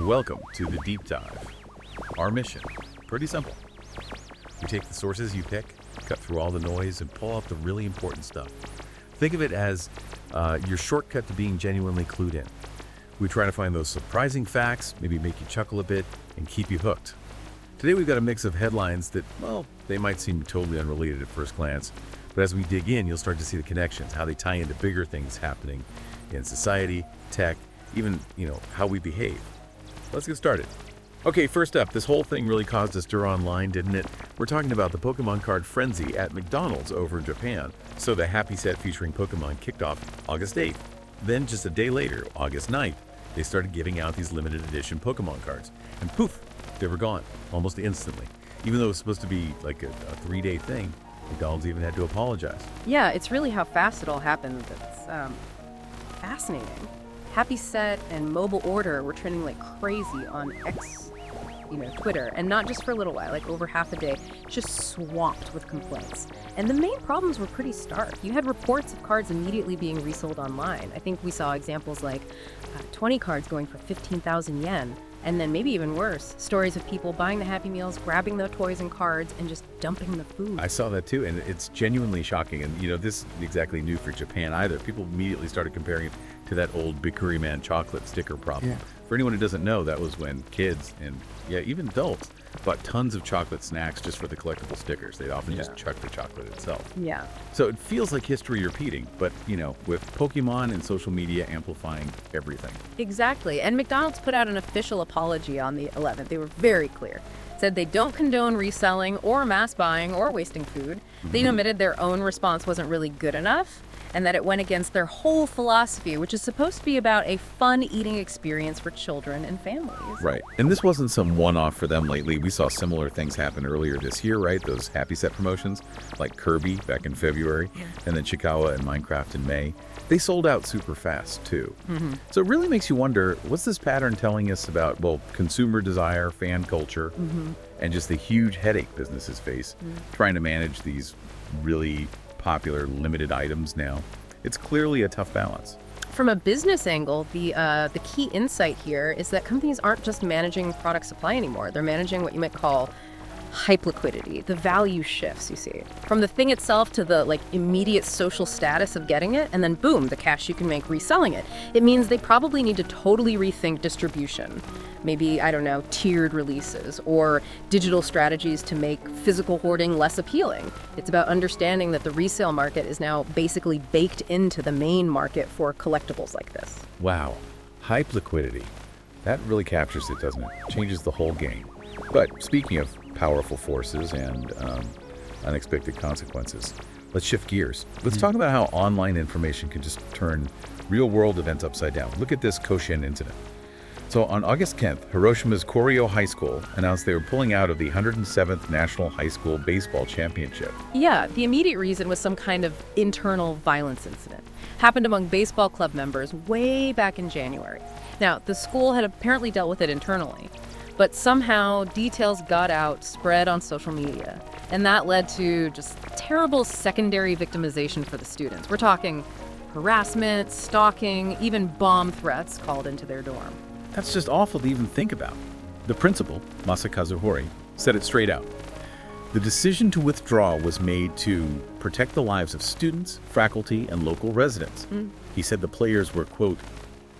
Welcome to the deep dive. Our mission, pretty simple. We take the sources you pick, cut through all the noise, and pull out the really important stuff. Think of it as your shortcut to being genuinely clued in. We try to find those surprising facts, maybe make you chuckle a bit, and keep you hooked. Today we've got a mix of headlines that, well, they might seem totally unrelated at first glance, but as we dig in, you'll start to see the connections, how they tie into bigger things happening in society, tech, even, how we behave. Let's get started. Okay, first up, this whole thing really caused a stir online, didn't it? We're talking about the Pokemon card frenzy at McDonald's over in Japan. So the Happy Set featuring Pokemon kicked off August 8th. Then just a day later, August 9th, they started giving out these limited edition Pokemon cards. And poof, they were gone almost instantly. Even though it was supposed to be like a 3-day thing, McDonald's even had to apologize. Yeah, it's really how fast it all happened that's fascinating. Happy Set and mobile order were trending like crazy on X, Twitter, and not just for a little while, like over half a day, just swamped with complaints. And the main problems were pretty stark. You had reports of cards immediately being resold online. I think we saw examples like 20 cards going for 15,000 yen. And then maybe even worse, stories of people buying the Happy Meals, grabbing the toys and cards, and just dumping the food. I saw that too, and it's genuinely shocking. And this isn't exactly new for Japan either. People immediately started comparing it to that old Bikuri Man chocolate sticker problem. Yeah. For anyone who doesn't know, that was when kids and even adults bought tons of chocolate snacks just for the collectible stickers. They'd often just chuck the chocolate itself. Yeah. So it feels like history repeating, but with Pokemon and social media amplifying everything. Exactly. And McDonald's put out an official apology on the 11th. They were very clear. Said they don't condone reselling or mass buying or wasting food. They admitted their own response wasn't really good enough, and that it went against their whole philosophy, which is supposed to be about a fun eating experience for children and families. Right. And this wasn't some one-off for them lately. We saw similar things happen earlier this year, right? Those Happy Set promotions, like Kirby back in February, and then Chiikawa and Minecraft in May. They sold out super fast, too. So it really makes you wonder, what's this pattern telling us about, consumer desire, fan culture, and just the huge headache businesses face trying to manage these really popular limited items now? It's clearly a tough balance. From a business angle, the key insight here is that companies aren't just managing product supply anymore. They're managing what you might call hype liquidity. The value shifts, you see, from the thing itself to the immediate social status of getting it, and then boom, the cash you can make reselling it. It means they probably need to totally rethink distribution. Maybe, tiered releases or digital strategies to make physical hoarding less appealing. It's about understanding that the resale market is now basically baked into the main market for collectibles like this. Wow. Hype liquidity. That really captures it, doesn't it? Changes the whole game. But speaking of powerful forces and unexpected consequences, let's shift gears. Let's talk about how online information can just turn real-world events upside down. Look at this Koshin incident. So on August 10th, Hiroshima's Koryo High School announced they were pulling out of the 107th National High School Baseball Championship. Yeah, the immediate reason was some kind of internal violence incident. Happened among baseball club members way back in January. Now, the school had apparently dealt with it internally, but somehow details got out, spread on social media, and that led to just terrible secondary victimization for the students. We're talking harassment, stalking, even bomb threats called into their dorm. That's just awful to even think about. The principal, Masakazu Hori, said it straight out. The decision to withdraw was made to protect the lives of students, faculty, and local residents. He said the players were, quote,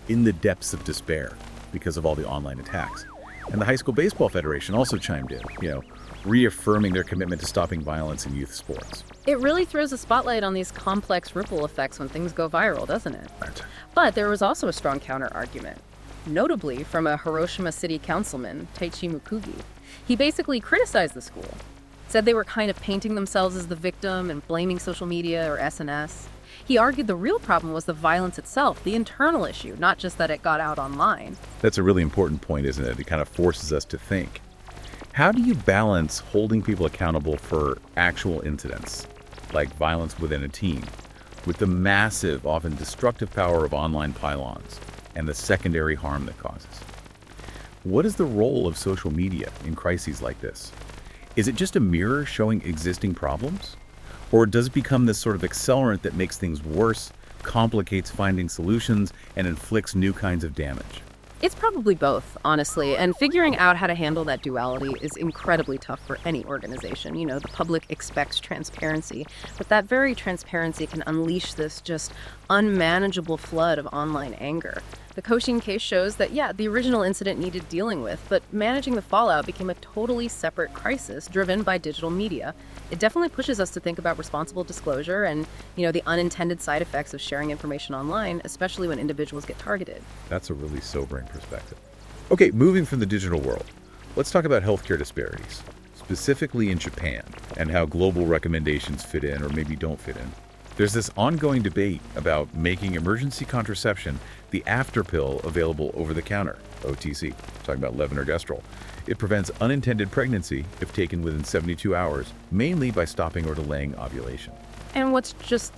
in the depths of despair because of all the online attacks. And the High School Baseball Federation also chimed in, reaffirming their commitment to stopping violence in youth sports. It really throws a spotlight on these complex ripple effects when things go viral, doesn't it? Right. But there was also a strong counter-argument, notably from a Hiroshima city councilman, Taichi Mukugi. He basically criticized the school, said they were kind of painting themselves as the victim and blaming social media or SNS. He argued the real problem was the violence itself, the internal issue, not just that it got out online. That's a really important point, isn't it? It kind of forces us to think. How do you balance holding people accountable for actual incidents, like violence within a team, with the massive, often destructive power of online pylons and the secondary harm that causes? What is the role of social media in crises like this? Is it just a mirror showing existing problems? Or does it become this sort of accelerant that makes things worse, complicates finding solutions, and inflicts new kinds of damage? It's probably both, honestly, and figuring out how to handle that duality is incredibly tough for any organization. The public expects transparency, but that very transparency can unleash this just unmanageable flood of online anger. The Koshin case shows that, yeah, the original incident needed dealing with, but managing the fallout became a totally separate crisis driven by digital media. It definitely pushes us to think about responsible disclosure and, the unintended side effects of sharing information online, especially when individuals get targeted. That's a really sobering perspective. Okay, moving from the digital world, let's talk about healthcare disparities, specifically in Japan, and how global recommendations fit in or maybe don't fit in. There's this ongoing debate about making emergency contraception the after pill available over the counter, OTC, talking about levonorgestrel. It prevents unintended pregnancy if taken within 72 hours, mainly by stopping or delaying ovulation. And what's just,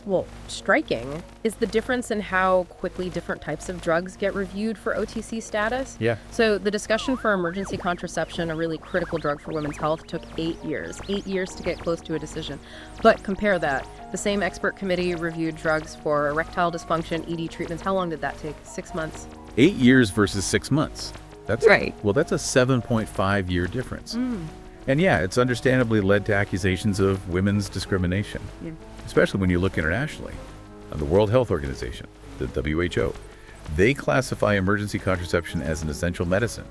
striking is the difference in how quickly different types of drugs get reviewed for OTC status. Yeah. So the discussion for emergency contraception, a really critical drug for women's health, took 8 years. 8 years to get close to a decision. But compare that. The same expert committee reviewed drugs for erectile dysfunction, ED treatments. How long did that take? 6 months. 8 years versus 6 months. That's right. Well, that's a 7.5-year difference. And yeah, it's understandably led to accusations of women's discrimination. Yeah. Especially when you look internationally. The World Health Organization, the WHO, they classify emergency contraception as an essential medicine,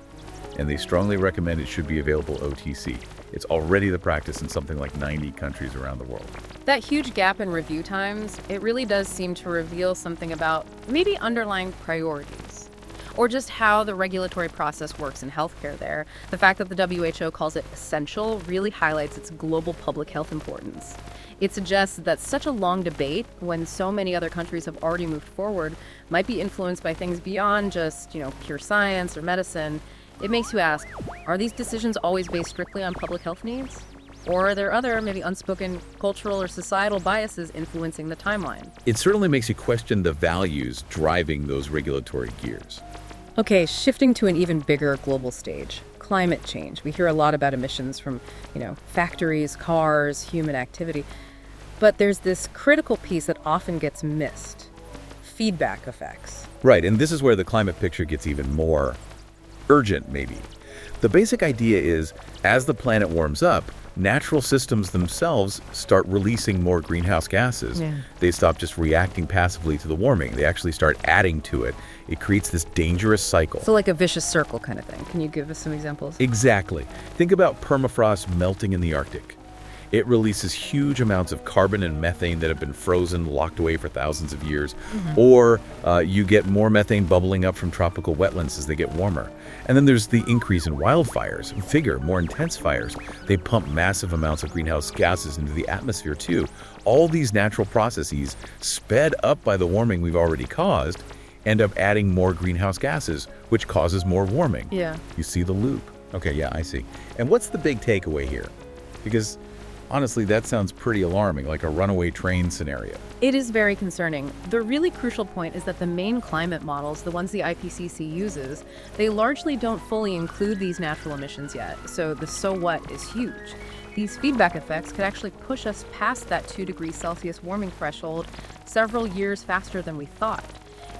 and they strongly recommend it should be available OTC. It's already the practice in something like 90 countries around the world. That huge gap in review times, it really does seem to reveal something about maybe underlying priorities, or just how the regulatory process works in healthcare there. The fact that the WHO calls it essential really highlights its global public health importance. It suggests that such a long debate, when so many other countries have already moved forward, might be influenced by things beyond just, pure science or medicine. It makes you ask, are these decisions always based strictly on public health needs? Or are there other, maybe unspoken cultural or societal biases influencing the timeline? It certainly makes you question the values driving those regulatory gears. Okay, shifting to an even bigger global stage. Climate change. We hear a lot about emissions from, factories, cars, human activity. But there's this critical piece that often gets missed. Feedback effects. Right, and this is where the climate picture gets even more urgent, maybe. The basic idea is, as the planet warms up, natural systems themselves start releasing more greenhouse gases. Yeah. They stop just reacting passively to the warming. They actually start adding to it. It creates this dangerous cycle. So like a vicious circle kind of thing. Can you give us some examples? Exactly. Think about permafrost melting in the Arctic. It releases huge amounts of carbon and methane that have been frozen, locked away for thousands of years. Or you get more methane bubbling up from tropical wetlands as they get warmer. And then there's the increase in wildfires, bigger, more intense fires. They pump massive amounts of greenhouse gases into the atmosphere too. All these natural processes, sped up by the warming we've already caused, end up adding more greenhouse gases, which causes more warming. Yeah. You see the loop. Okay, yeah, I see. And what's the big takeaway here? Because honestly, that sounds pretty alarming, like a runaway train scenario. It is very concerning. The really crucial point is that the main climate models, the ones the IPCC uses, they largely don't fully include these natural emissions yet. So the so what is huge. These feedback effects could actually push us past that 2 degrees Celsius warming threshold several years faster than we thought.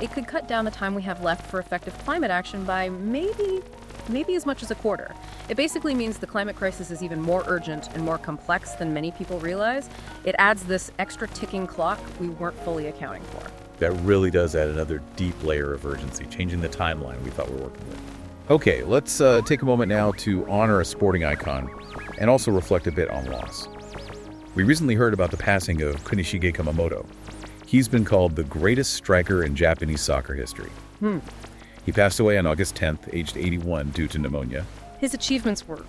It could cut down the time we have left for effective climate action by maybe as much as a quarter. It basically means the climate crisis is even more urgent and more complex than many people realize. It adds this extra ticking clock we weren't fully accounting for. That really does add another deep layer of urgency, changing the timeline we thought we were working with. Okay, let's take a moment now to honor a sporting icon and also reflect a bit on loss. We recently heard about the passing of Kunishige Kumamoto. He's been called the greatest striker in Japanese soccer history. He passed away on August 10th, aged 81, due to pneumonia. His achievements were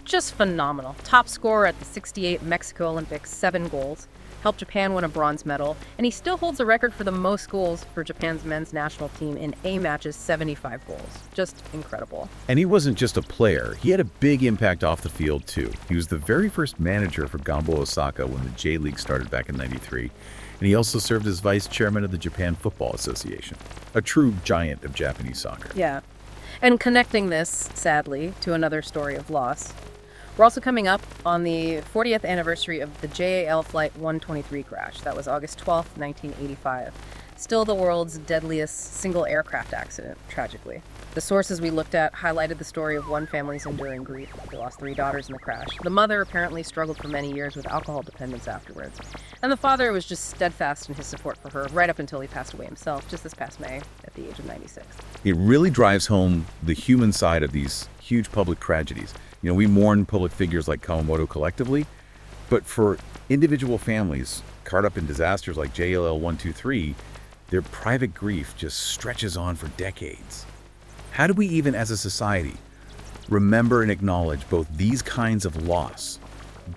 just phenomenal. Top scorer at the '68 Mexico Olympics, 7 goals. Helped Japan win a bronze medal. And he still holds the record for the most goals for Japan's men's national team in A matches, 75 goals. Just incredible. And he wasn't just a player. He had a big impact off the field, too. He was the very first manager for Gamba Osaka when the J-League started back in '93. And he also served as vice chairman of the Japan Football Association, a true giant of Japanese soccer. Yeah. And connecting this, sadly, to another story of loss, we're also coming up on the 40th anniversary of the JAL Flight 123 crash. That was August 12th, 1985. Still the world's deadliest single aircraft accident, tragically. The sources we looked at highlighted the story of one family's enduring grief. They lost 3 daughters in the crash. The mother apparently struggled for many years with alcohol dependence afterwards. And the father was just steadfast in his support for her right up until he passed away himself just this past May at the age of 96. It really drives home the human side of these huge public tragedies. We mourn public figures like Kawamoto collectively, but for individual families caught up in disasters like JLL 123, their private grief just stretches on for decades. How do we even as a society remember and acknowledge both these kinds of loss,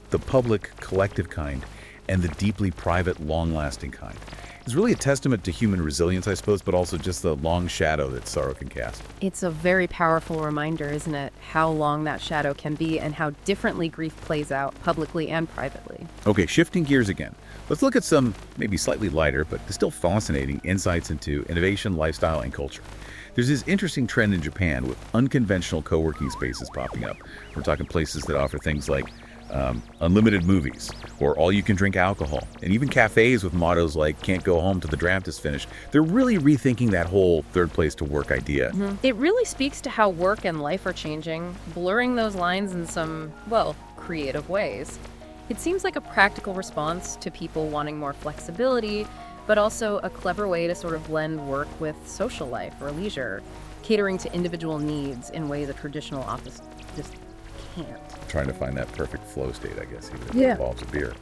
the public collective kind, and the deeply private long-lasting kind? It's really a testament to human resilience, I suppose, but also just the long shadow that sorrow can cast. It's a very powerful reminder, isn't it? How long that shadow can be and how differently grief plays out publicly and privately. Okay, shifting gears again. Let's look at some maybe slightly lighter, but still fascinating insights into innovation, lifestyle, and culture. There's this interesting trend in Japan with unconventional co-working spaces popping up. We're talking places that offer things like unlimited movies or all-you-can-drink alcohol, and even cafes with mottos like "can't go home till the draft is finished." They're really rethinking that whole third place to work idea. It really speaks to how work and life are changing, blurring those lines in some, creative ways. It seems like a practical response to people wanting more flexibility, but also a clever way to sort of blend work with social life or leisure, catering to individual needs in ways a traditional office just can't. Trying to find that perfect flow state, I guess, even if it involves a beer.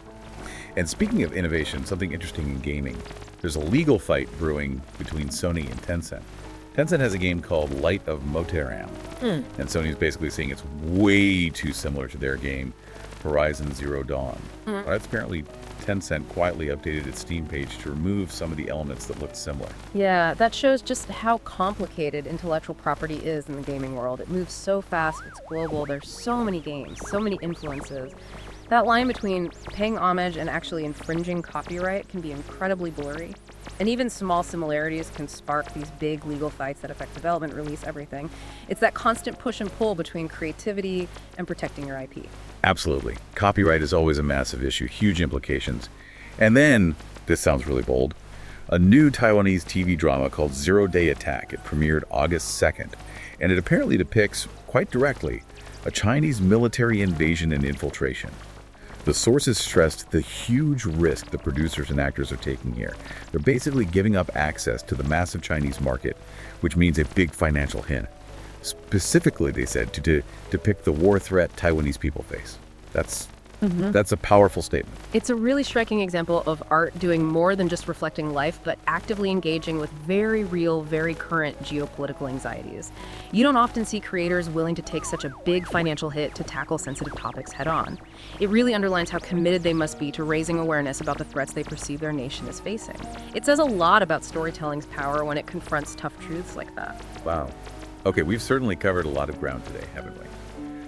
And speaking of innovation, something interesting in gaming, there's a legal fight brewing between Sony and Tencent. Tencent has a game called Light of Moteram, and Sony's basically saying it's way too similar to their game, Horizon Zero Dawn. That's apparently Tencent quietly updated its Steam page to remove some of the elements that looked similar. Yeah, that shows just how complicated intellectual property is in the gaming world. It moves so fast, it's global, there's so many games, so many influences. That line between paying homage and actually infringing copyright can be incredibly blurry. And even small similarities can spark these big legal fights that affect development, release, everything. It's that constant push and pull between creativity and protecting your IP. Absolutely. Copyright is always a massive issue, huge implications. And then, this sounds really bold, a new Taiwanese TV drama called 0 Day Attack. It premiered August 2nd, and it apparently depicts, quite directly, a Chinese military invasion and infiltration. The sources stressed the huge risk the producers and actors are taking here. They're basically giving up access to the massive Chinese market, which means a big financial hit. Specifically, they said, to depict the war threat Taiwanese people face. That's a powerful statement. It's a really striking example of art doing more than just reflecting life, but actively engaging with very real, very current geopolitical anxieties. You don't often see creators willing to take such a big financial hit to tackle sensitive topics head on. It really underlines how committed they must be to raising awareness about the threats they perceive their nation is facing. It says a lot about storytelling's power when it confronts tough truths like that. Wow. Okay, we've certainly covered a lot of ground today, haven't we?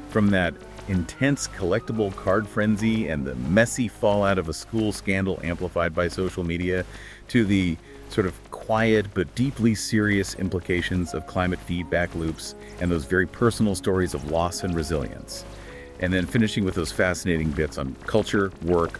From that intense collectible card frenzy and the messy fallout of a school scandal amplified by social media, to the sort of quiet but deeply serious implications of climate feedback loops and those very personal stories of loss and resilience. And then finishing with those fascinating bits on culture, work,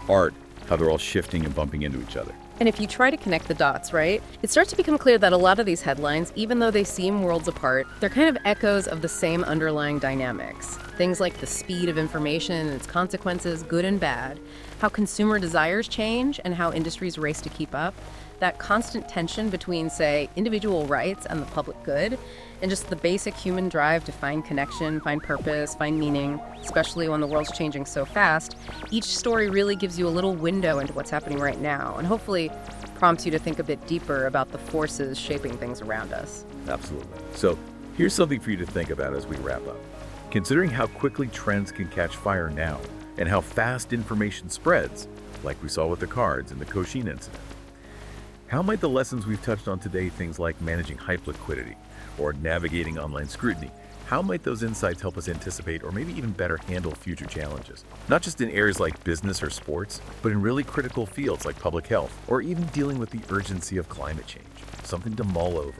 art, how they're all shifting and bumping into each other. And if you try to connect the dots, right, it starts to become clear that a lot of these headlines, even though they seem worlds apart, they're kind of echoes of the same underlying dynamics. Things like the speed of information and its consequences, good and bad, how consumer desires change and how industries race to keep up, that constant tension between, say, individual rights and the public good, and just the basic human drive to find connection, find purpose, find meaning, especially when the world's changing so fast. Each story really gives you a little window into what's happening right now, and hopefully prompts you to think a bit deeper about the forces shaping things around us. Absolutely. So here's something for you to think about as we wrap up. Considering how quickly trends can catch fire now, and how fast information spreads, like we saw with the cards and the Koshin incident, how might the lessons we've touched on today, things like managing hype liquidity or navigating online scrutiny, how might those insights help us anticipate or maybe even better handle future challenges? Not just in areas like business or sports, but in really critical fields like public health or even dealing with the urgency of climate change, something to mull over.